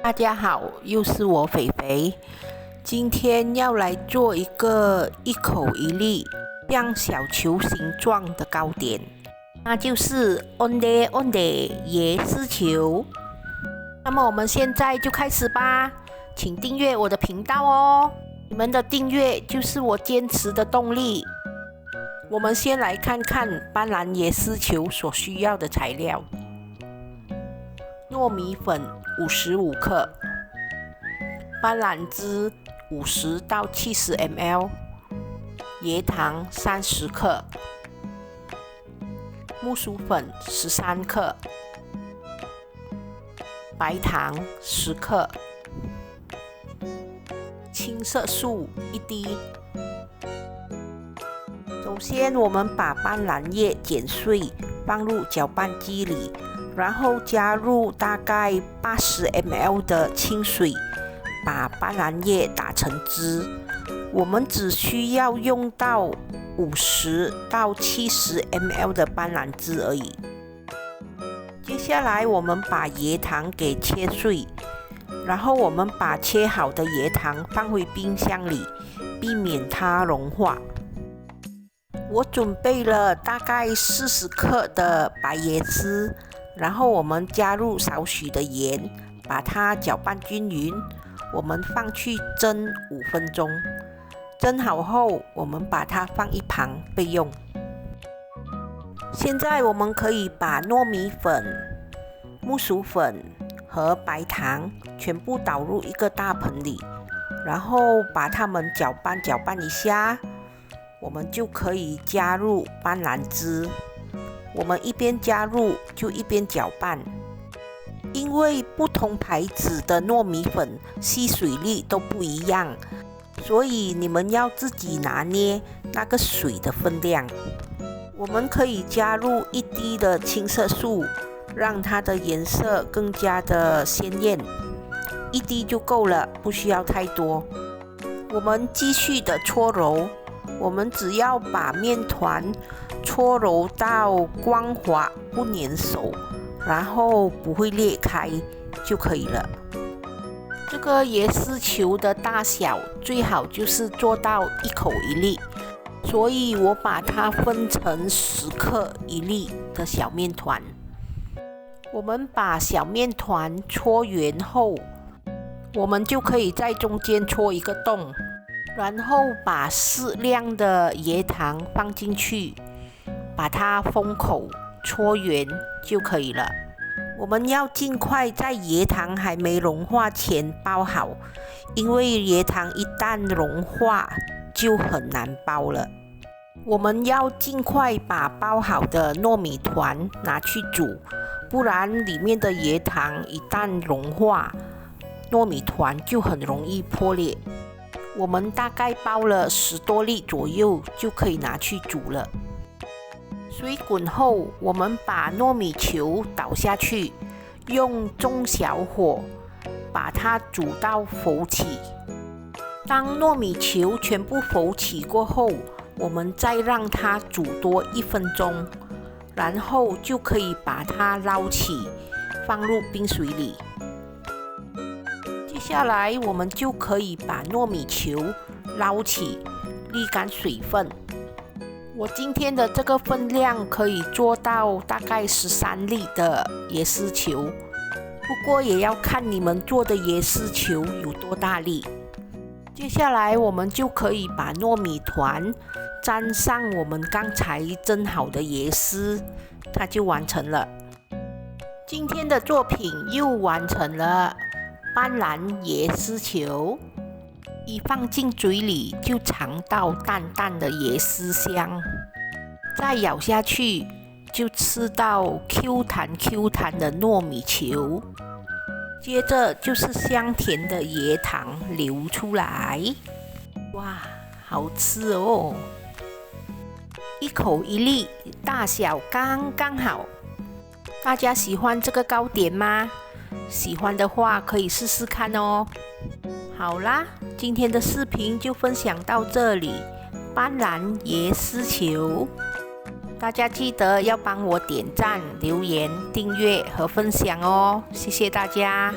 大家好，又是我肥肥。今天要来做一个一口一粒像小球形状的糕点，那就是 Onde Onde 椰丝球。那么我们现在就开始吧，请订阅我的频道哦。你们的订阅就是我坚持的动力。我们先来看看斑斓椰丝球所需要的材料：糯米粉55克，斑斓汁50到70 ml， 椰糖30克，木薯粉13克，白糖10克，青色素1滴。首先，我们把斑斓叶剪碎，放入搅拌机里，然后加入大概80 ml 的清水，把斑斓叶打成汁。我们只需要用到50到70 ml 的斑斓汁而已。接下来，我们把椰糖给切碎，然后我们把切好的椰糖放回冰箱里，避免它融化。我准备了大概40克的白椰汁，然后我们加入少许的盐，把它搅拌均匀。我们放去蒸5分钟，蒸好后，我们把它放一旁备用。现在我们可以把糯米粉、木薯粉和白糖全部倒入一个大盆里，然后把它们搅拌一下。我们就可以加入斑斓汁，我们一边加入就一边搅拌。因为不同牌子的糯米粉吸水力都不一样，所以你们要自己拿捏那个水的分量。我们可以加入1滴的青色素，让它的颜色更加的鲜艳，1滴就够了，不需要太多。我们继续的搓揉。我们只要把面团搓揉到光滑不粘手，然后不会裂开就可以了。这个椰丝球的大小最好就是做到一口一粒，所以我把它分成10克一粒的小面团。我们把小面团搓圆后，我们就可以在中间戳一个洞，然后把适量的椰糖放进去，把它封口搓圆就可以了。我们要尽快在椰糖还没融化前包好，因为椰糖一旦融化就很难包了。我们要尽快把包好的糯米团拿去煮，不然里面的椰糖一旦融化，糯米团就很容易破裂。我们大概包了10多粒左右，就可以拿去煮了。水滚后，我们把糯米球倒下去，用中小火把它煮到浮起。当糯米球全部浮起过后，我们再让它煮多1分钟，然后就可以把它捞起，放入冰水里。接下来，我们就可以把糯米球捞起，沥干水分。我今天的这个分量可以做到大概13粒的椰丝球，不过也要看你们做的椰丝球有多大粒。接下来，我们就可以把糯米团沾上我们刚才蒸好的椰丝，它就完成了。今天的作品又完成了。斑斓椰丝球一放进嘴里就尝到淡淡的椰丝香，再咬下去就吃到 Q 弹的糯米球，接着就是香甜的椰糖流出来，哇，好吃哦！一口一粒，大小刚刚好。大家喜欢这个糕点吗？喜欢的话可以试试看哦。好啦，今天的视频就分享到这里。斑斓椰丝球，大家记得要帮我点赞、留言、订阅和分享哦，谢谢大家。